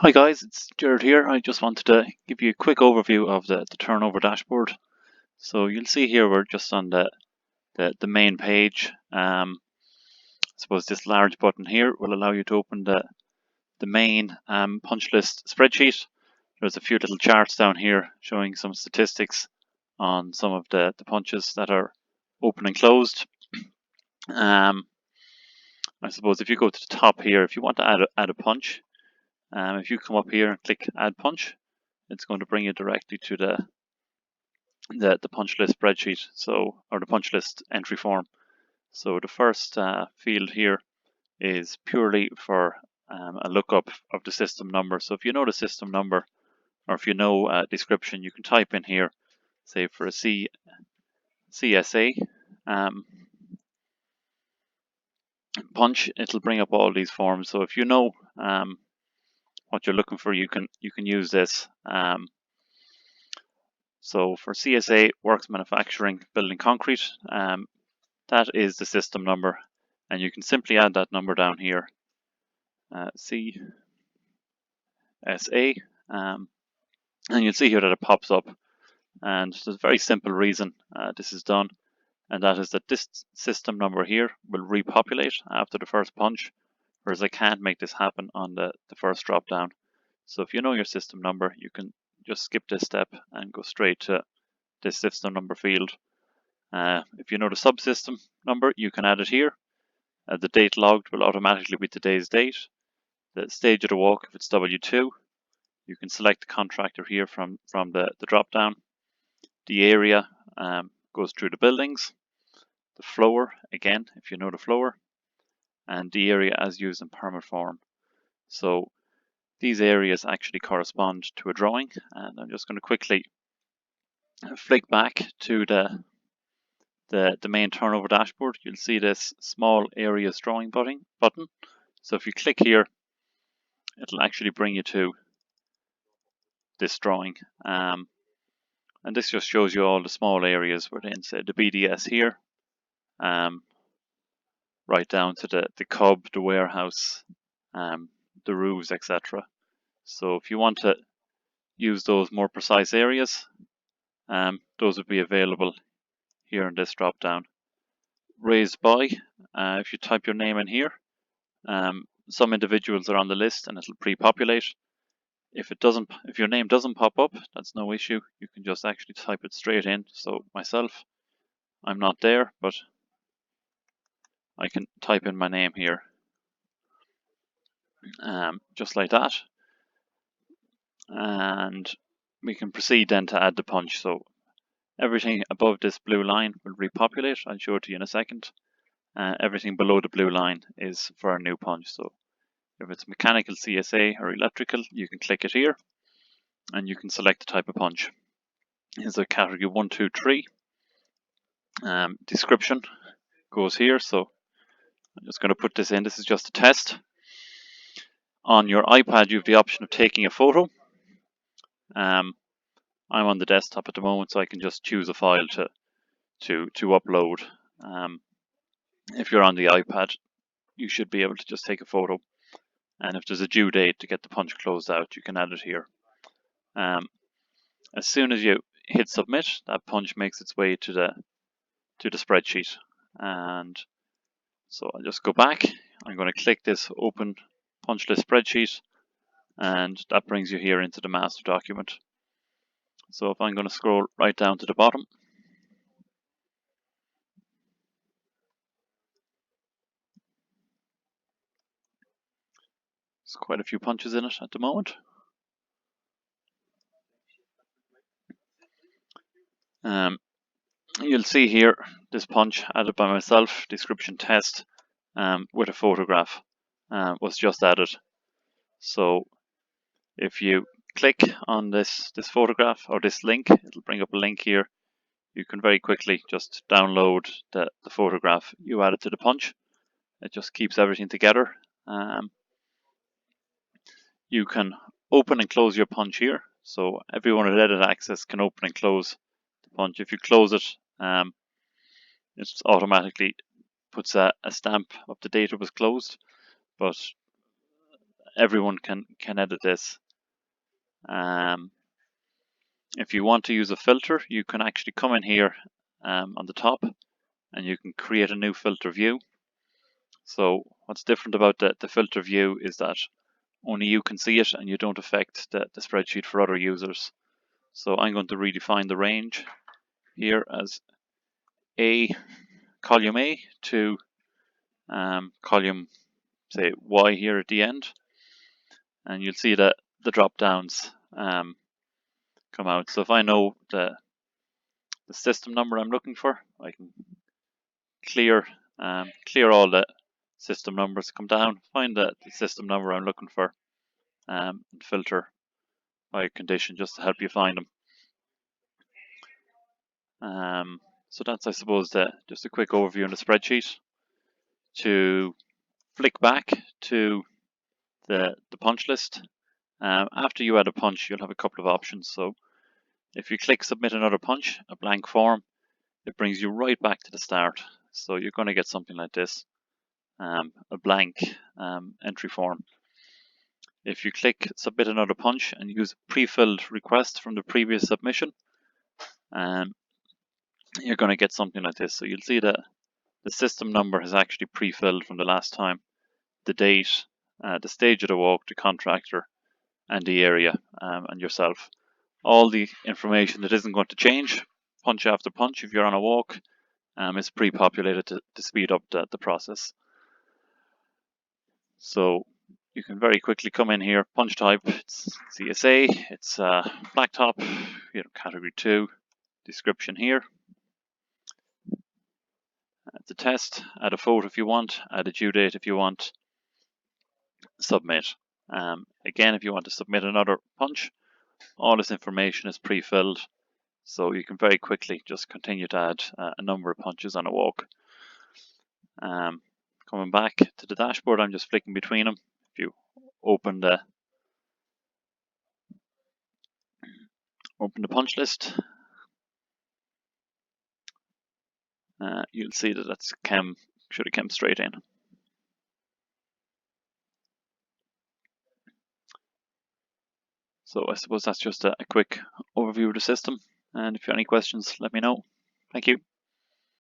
Hi guys, it's Jared here. I just wanted to give you a quick overview of the turnover dashboard. So you'll see here we're just on the main page. I suppose this large button here will allow you to open the main punch list spreadsheet. There's a few little charts down here showing some statistics on some of the punches that are open and closed. I suppose if you go to the top here, if you want to add a punch, if you come up here and click add punch, it's going to bring you directly to the punch list spreadsheet, or the punch list entry form. So the first field here is purely for a lookup of the system number. So if you know the system number, or if you know a description, you can type in here, say for a CSA punch, it'll bring up all these forms. So if you know what you're looking for, you can use this. So for CSA, Works Manufacturing Building Concrete, that is the system number, and you can simply add that number down here, CSA, and you'll see here that it pops up. And there's a very simple reason this is done, and that is that this system number here will repopulate after the first punch, whereas I can't make this happen on the first drop down. So if you know your system number, you can just skip this step and go straight to this system number field. If you know the subsystem number, you can add it here. The date logged will automatically be today's date. The stage of the walk, if it's W2, you can select the contractor here from the drop down. The area goes through the buildings. The floor, again, if you know the floor, and the area as used in permit form. So these areas actually correspond to a drawing, and I'm just going to quickly flick back to the main turnover dashboard. You'll see this small areas drawing button. So if you click here, it'll actually bring you to this drawing, and this just shows you all the small areas within, say, the BDS here, right down to the cub, the warehouse, the roofs, etc. So if you want to use those more precise areas, those would be available here in this drop down. Raised by, if you type your name in here, some individuals are on the list and it'll pre-populate. If your name doesn't pop up, that's no issue. You can just actually type it straight in. So myself, I'm not there, but I can type in my name here, just like that. And we can proceed then to add the punch. So everything above this blue line will repopulate. I'll show it to you in a second. Everything below the blue line is for our new punch. So if it's mechanical CSA or electrical, you can click it here and you can select the type of punch. Is a category 1, 2, 3. Description goes here. So I'm just going to put this in. This is just a test. On your iPad, you have the option of taking a photo. I'm on the desktop at the moment, so I can just choose a file to upload. If you're on the iPad, you should be able to just take a photo. And if there's a due date to get the punch closed out, you can add it here. As soon as you hit submit, that punch makes its way to the spreadsheet. And so I'll just go back. I'm going to click this open punch list spreadsheet, and that brings you here into the master document. So if I'm going to scroll right down to the bottom, there's quite a few punches in it at the moment. You'll see here this punch added by myself, description test, with a photograph was just added. So if you click on this photograph or this link, it'll bring up a link here. You can very quickly just download the photograph you added to the punch. It just keeps everything together. You can open and close your punch here. So everyone with edit access can open and close the punch. If you close it, it automatically puts a stamp of the date it was closed. But everyone can edit this. If you want to use a filter, you can actually come in here on the top, and you can create a new filter view. So what's different about the filter view is that only you can see it, and you don't affect the spreadsheet for other users. So I'm going to redefine the range here as column A to column, say, Y here at the end, and you'll see that the drop downs come out. So if I know the system number I'm looking for, I can clear all the system numbers, come down, find the system number I'm looking for, and filter by condition just to help you find them. So that's, I suppose, just a quick overview in the spreadsheet. To flick back to the punch list, after you add a punch, you'll have a couple of options. So if you click submit another punch, a blank form, it brings you right back to the start. So you're going to get something like this, a blank entry form. If you click submit another punch and use pre-filled request from the previous submission, you're going to get something like this. So you'll see that the system number has actually pre-filled from the last time, the date, the stage of the walk, the contractor, and the area, and yourself. All the information that isn't going to change punch after punch if you're on a walk is pre-populated to speed up the process. So you can very quickly come in here, punch type, it's CSA, it's blacktop, category 2, description here. It's a test, add a photo if you want, add a due date if you want, submit. Again, if you want to submit another punch, all this information is pre-filled, so you can very quickly just continue to add a number of punches on a walk. Coming back to the dashboard, I'm just flicking between them. If you open the punch list, you'll see that that's should have come straight in. So I suppose that's just a quick overview of the system, and if you have any questions, let me know. Thank you.